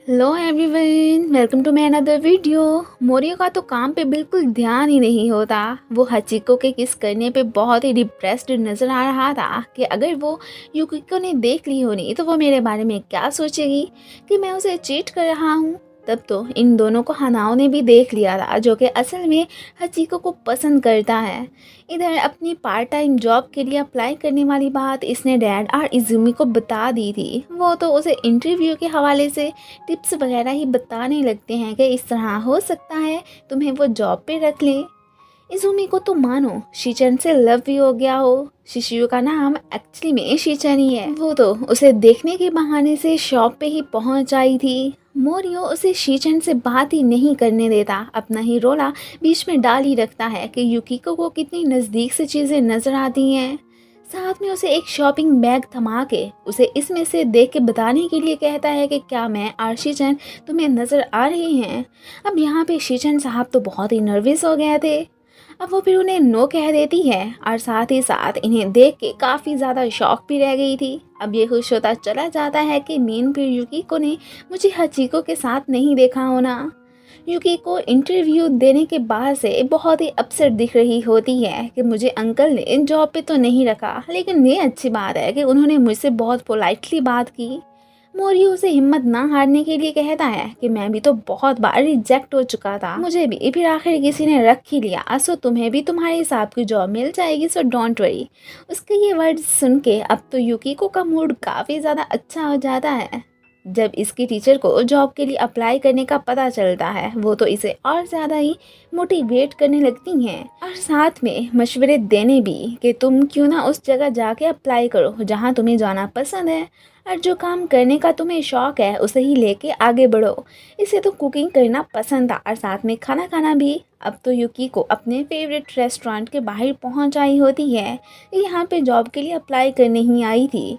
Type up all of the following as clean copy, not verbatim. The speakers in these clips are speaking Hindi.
Hello everyone, welcome to my another video. मोरियो का तो काम पे बिल्कुल ध्यान ही नहीं होता। वो हचिको के किस करने पे बहुत ही डिप्रेस्ड नज़र आ रहा था कि अगर वो युकिको ने देख ली होनी तो वो मेरे बारे में क्या सोचेगी कि मैं उसे चीट कर रहा हूँ। तब तो इन दोनों को हनाओ ने भी देख लिया था, जो कि असल में हचिको को पसंद करता है। इधर अपनी पार्ट टाइम जॉब के लिए अप्लाई करने वाली बात इसने डैड और इजुमी को बता दी थी। वो तो उसे इंटरव्यू के हवाले से टिप्स वगैरह ही बताने लगते हैं कि इस तरह हो सकता है, तुम्हें वो जॉब पे रख ले। इजुमी को तो मानो शीचन से लव भी हो गया हो। शिशियो का नाम एक्चुअली में शीचन ही है। वो तो उसे देखने के बहाने से शॉप पे ही पहुंच आई थी। मोरियो उसे शीचन से बात ही नहीं करने देता, अपना ही रोला बीच में डाल ही रखता है कि युकिको को कितनी नज़दीक से चीज़ें नज़र आती हैं। साथ में उसे एक शॉपिंग बैग थमा के उसे इसमें से देख के बताने के लिए कहता है कि क्या मैं और शीचन तुम्हें नज़र आ रहे हैं। अब यहाँ पे शीचन साहब तो बहुत ही नर्वस हो गए थे। अब वो फिर उन्हें नो कह देती है और साथ ही साथ इन्हें देख के काफ़ी ज़्यादा शॉक भी रह गई थी। अब ये खुश होता चला जाता है कि मेन फिर युकिको ने मुझे हचिको के साथ नहीं देखा होना। युकिको इंटरव्यू देने के बाद से बहुत ही अपसेट दिख रही होती है कि मुझे अंकल ने जॉब पे तो नहीं रखा, लेकिन ये अच्छी बात है कि उन्होंने मुझसे बहुत पोलाइटली बात की। मोरियो उसे हिम्मत ना हारने के लिए कहता है कि मैं भी तो बहुत बार रिजेक्ट हो चुका था, मुझे भी फिर आखिर किसी ने रख ही लिया, सो तुम्हें भी तुम्हारे हिसाब की जॉब मिल जाएगी, सो डोंट वरी। उसके ये वर्ड सुन के अब तो युकिको का मूड काफ़ी ज़्यादा अच्छा हो जाता है। जब इसकी टीचर को जॉब के लिए अप्लाई करने का पता चलता है, वो तो इसे और ज़्यादा ही मोटिवेट करने लगती हैं और साथ में मशवरे देने भी कि तुम क्यों ना उस जगह जाके अप्लाई करो जहाँ तुम्हें जाना पसंद है और जो काम करने का तुम्हें शौक है उसे ही लेके आगे बढ़ो। इसे तो कुकिंग करना पसंद था और साथ में खाना खाना भी। अब तो युकी को अपने फेवरेट रेस्टोरेंट के बाहर पहुंच आई होती है। यहाँ पे जॉब के लिए अप्लाई करने ही आई थी।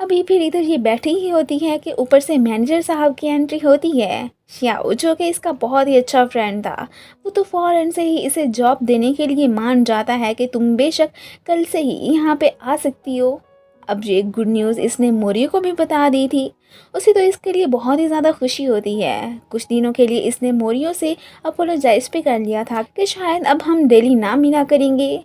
अभी फिर इधर ये बैठी ही होती है कि ऊपर से मैनेजर साहब की एंट्री होती है। श्याओ, जो कि इसका बहुत ही अच्छा फ्रेंड था, वो तो फौरन से ही इसे जॉब देने के लिए मान जाता है कि तुम बेशक कल से ही यहाँ पे आ सकती हो। अब ये गुड न्यूज़ इसने मोरियो को भी बता दी थी। उसे तो इसके लिए बहुत ही ज़्यादा खुशी होती है। कुछ दिनों के लिए इसने मोरियो से अपोलोजाइज भी कर लिया था कि शायद अब हम डेली ना मिला करेंगे,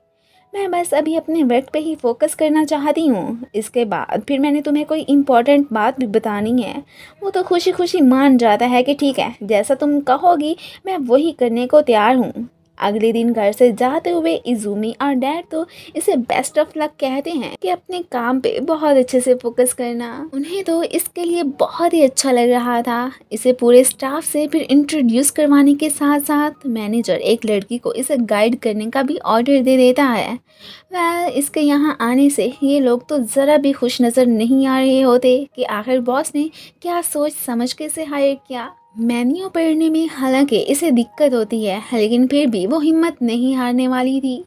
मैं बस अभी अपने वर्क पे ही फोकस करना चाहती हूँ। इसके बाद फिर मैंने तुम्हें कोई इम्पोर्टेंट बात भी बतानी है। वो तो खुशी खुशी मान जाता है कि ठीक है, जैसा तुम कहोगी मैं वही करने को तैयार हूँ। अगले दिन घर से जाते हुए इजुमी और डैड तो इसे बेस्ट ऑफ लक कहते हैं कि अपने काम पे बहुत अच्छे से फोकस करना। उन्हें तो इसके लिए बहुत ही अच्छा लग रहा था। इसे पूरे स्टाफ से फिर इंट्रोड्यूस करवाने के साथ साथ मैनेजर एक लड़की को इसे गाइड करने का भी ऑर्डर दे देता है। इसके यहाँ आने से ये लोग तो ज़रा भी खुश नज़र नहीं आ रहे होते कि आखिर बॉस ने क्या सोच समझ के इसे हायर किया। मेन्यू पढ़ने में हालांकि इसे दिक्कत होती है, लेकिन फिर भी वो हिम्मत नहीं हारने वाली थी।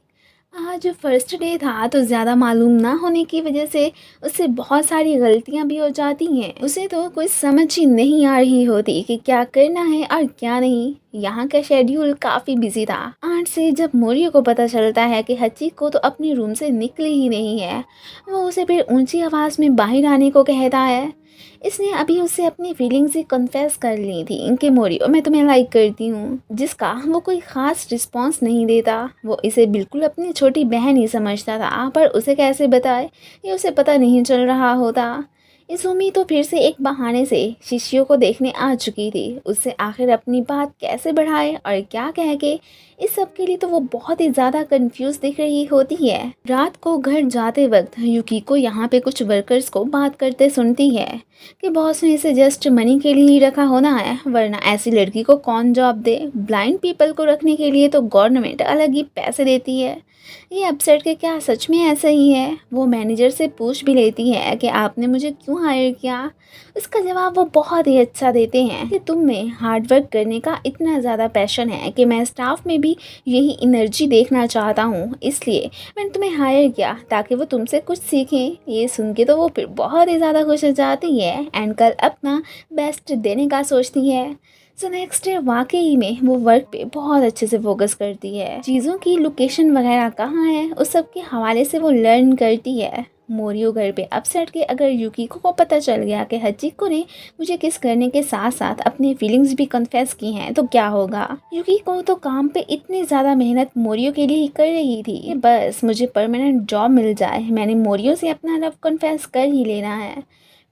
आज फर्स्ट डे था तो ज़्यादा मालूम ना होने की वजह से उससे बहुत सारी गलतियां भी हो जाती हैं। उसे तो कुछ समझ ही नहीं आ रही होती कि क्या करना है और क्या नहीं। यहाँ का शेड्यूल काफ़ी बिजी था। 8 से जब मोरियो को पता चलता है कि हचिको तो अपने रूम से निकली ही नहीं है, वो उसे फिर ऊंची आवाज़ में बाहर आने को कहता है। इसने अभी उससे अपनी फीलिंग्स ही कन्फेस कर ली थी कि मोरियो मैं तुम्हें लाइक करती हूँ, जिसका वो कोई ख़ास रिस्पॉन्स नहीं देता। वो इसे बिल्कुल अपनी छोटी बहन ही समझता था, पर उसे कैसे बताए ये उसे पता नहीं चल रहा होता। इजुमी तो फिर से एक बहाने से शिष्यों को देखने आ चुकी थी। उससे आखिर अपनी बात कैसे बढ़ाए और क्या कह के, इस सब के लिए तो वो बहुत ही ज़्यादा कंफ्यूज दिख रही होती है। रात को घर जाते वक्त युकिको यहाँ पे कुछ वर्कर्स को बात करते सुनती है कि बॉस ने इसे जस्ट मनी के लिए ही रखा होना है, वरना ऐसी लड़की को कौन जॉब दे। ब्लाइंड पीपल को रखने के लिए तो गवर्नमेंट अलग ही पैसे देती है। ये अपसेट के क्या सच में ऐसा ही है। वो मैनेजर से पूछ भी लेती है कि आपने मुझे क्यों हायर किया। उसका जवाब वो बहुत ही अच्छा देते हैं कि तुम में हार्डवर्क करने का इतना ज़्यादा पैशन है कि मैं स्टाफ में भी यही एनर्जी देखना चाहता हूँ, इसलिए मैंने तुम्हें हायर किया ताकि वो तुमसे कुछ सीखें। ये सुन के तो वो फिर बहुत ही ज़्यादा खुश हो जाती है एंड कल अपना बेस्ट देने का सोचती है। सो नेक्स्ट डे वाकई में वो वर्क पे बहुत अच्छे से फोकस करती है। चीज़ों की लोकेशन वगैरह कहाँ है उस सब के हवाले से वो लर्न करती है। मोरियो घर पे अपसेट कि अगर युकिको को पता चल गया कि हचिको ने मुझे किस करने के साथ साथ अपनी फीलिंग्स भी कन्फेस की हैं तो क्या होगा। युकिको तो काम पे इतनी ज़्यादा मेहनत मोरियो के लिए ही कर रही थी कि बस मुझे परमानेंट जॉब मिल जाए, मैंने मोरियो से अपना लव कन्फेस कर ही लेना है।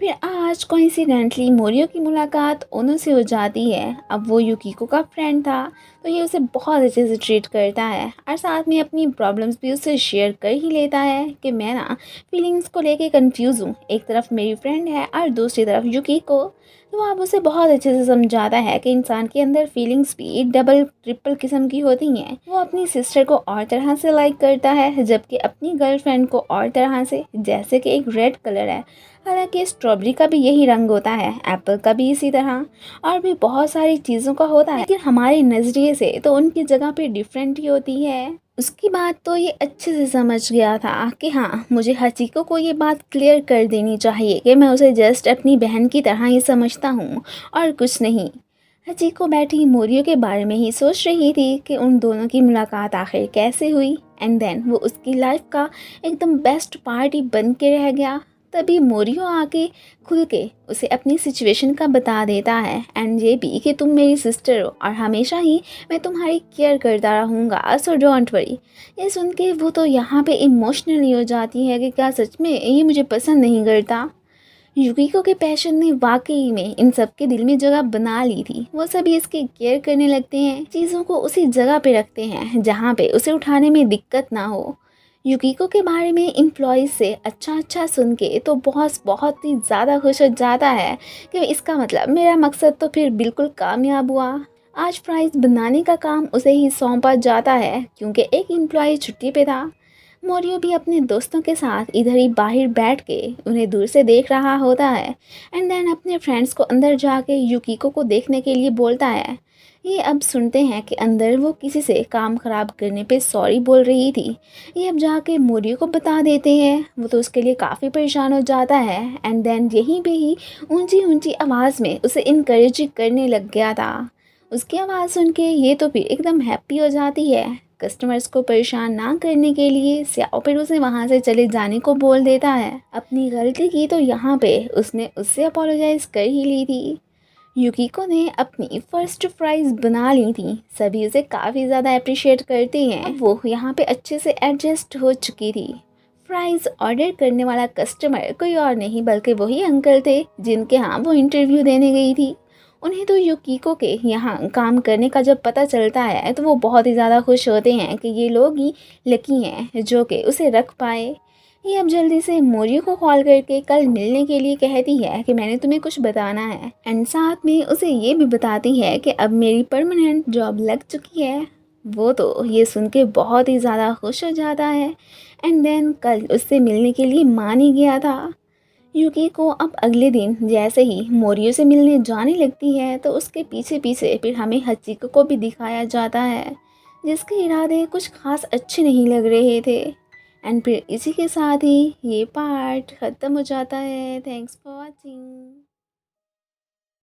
फिर आज कोइंसिडेंटली मोरियो की मुलाकात ओनो से हो जाती है। अब वो युकिको का फ्रेंड था तो ये उसे बहुत अच्छे से ट्रीट करता है और साथ में अपनी प्रॉब्लम्स भी उससे शेयर कर ही लेता है कि मैं ना फीलिंग्स को लेके कंफ्यूज हूँ, एक तरफ मेरी फ्रेंड है और दूसरी तरफ युकिको। तो आप उसे बहुत अच्छे से समझाता है कि इंसान के अंदर फीलिंग्स भी डबल ट्रिपल किस्म की होती हैं। वो अपनी सिस्टर को और तरह से लाइक करता है जबकि अपनी गर्लफ्रेंड को और तरह से, जैसे कि एक रेड कलर है, हालांकि स्ट्रॉबेरी का भी यही रंग होता है, एप्पल का भी इसी तरह, और भी बहुत सारी चीज़ों का होता है, लेकिन हमारे नज़रिए से तो उनकी जगह पे डिफरेंट ही होती है। उसकी बात तो ये अच्छे से समझ गया था कि हाँ, मुझे हचिको को ये बात क्लियर कर देनी चाहिए कि मैं उसे जस्ट अपनी बहन की तरह ही समझता हूँ और कुछ नहीं। हचिको बैठी मोरियो के बारे में ही सोच रही थी कि उन दोनों की मुलाकात आखिर कैसे हुई एंड देन वो उसकी लाइफ का एकदम बेस्ट पार्ट ही बन के रह गया। तभी मोरियो आके खुल के उसे अपनी सिचुएशन का बता देता है एंड ये भी कि तुम मेरी सिस्टर हो और हमेशा ही मैं तुम्हारी केयर करता रहूँगा, सो डोंट वरी। ये सुन के वो तो यहाँ पे इमोशनली हो जाती है कि क्या सच में ये मुझे पसंद नहीं करता। युकिको के पैशन ने वाकई में इन सब के दिल में जगह बना ली थी। वो सभी इसकी केयर करने लगते हैं, चीज़ों को उसी जगह पे रखते हैं जहाँ पे उसे उठाने में दिक्कत ना हो। युकिको के बारे में एम्प्लॉयज़ से अच्छा अच्छा सुन के तो बॉस बहुत ही ज़्यादा खुश हो जाता है कि इसका मतलब मेरा मकसद तो फिर बिल्कुल कामयाब हुआ। आज फ्राइज़ बनाने का काम उसे ही सौंपा जाता है क्योंकि एक एम्प्लॉय छुट्टी पे था। मोरियो भी अपने दोस्तों के साथ इधर ही बाहर बैठ के उन्हें दूर से देख रहा होता है एंड देन अपने फ्रेंड्स को अंदर जाके युकिको को देखने के लिए बोलता है। ये अब सुनते हैं कि अंदर वो किसी से काम ख़राब करने पे सॉरी बोल रही थी। ये अब जाके मोरियो को बता देते हैं। वो तो उसके लिए काफ़ी परेशान हो जाता है एंड देन यहीं पे ही ऊंची ऊंची आवाज़ में उसे इनकरेज करने लग गया था। उसकी आवाज़ सुन के ये तो फिर एकदम हैप्पी हो जाती है। कस्टमर्स को परेशान ना करने के लिए स्याओ फिर उसे वहाँ से चले जाने को बोल देता है। अपनी गलती की तो यहाँ पे उसने उससे अपोलोजाइज़ कर ही ली थी। युकिको ने अपनी फर्स्ट फ्राइज़ बना ली थी, सभी उसे काफ़ी ज़्यादा अप्रिशिएट करते हैं। वो यहाँ पे अच्छे से एडजस्ट हो चुकी थी। फ्राइज़ ऑर्डर करने वाला कस्टमर कोई और नहीं बल्कि वही अंकल थे जिनके यहाँ वो इंटरव्यू देने गई थी। उन्हें तो युकिको के यहाँ काम करने का जब पता चलता है तो वो बहुत ही ज़्यादा खुश होते हैं कि ये लोग ही लकी हैं जो कि उसे रख पाए। ये अब जल्दी से मोरियो को कॉल करके कल मिलने के लिए कहती है कि मैंने तुम्हें कुछ बताना है एंड साथ में उसे ये भी बताती है कि अब मेरी परमानेंट जॉब लग चुकी है। वो तो ये सुन के बहुत ही ज़्यादा खुश हो जाता है एंड देन कल उससे मिलने के लिए मान ही गया था। युकिको अब अगले दिन जैसे ही मोरियो से मिलने जाने लगती है तो उसके पीछे पीछे फिर हमें हचिको को भी दिखाया जाता है जिसके इरादे कुछ खास अच्छे नहीं लग रहे थे। एंड फिर इसी के साथ ही ये पार्ट ख़त्म हो जाता है। Thanks for watching.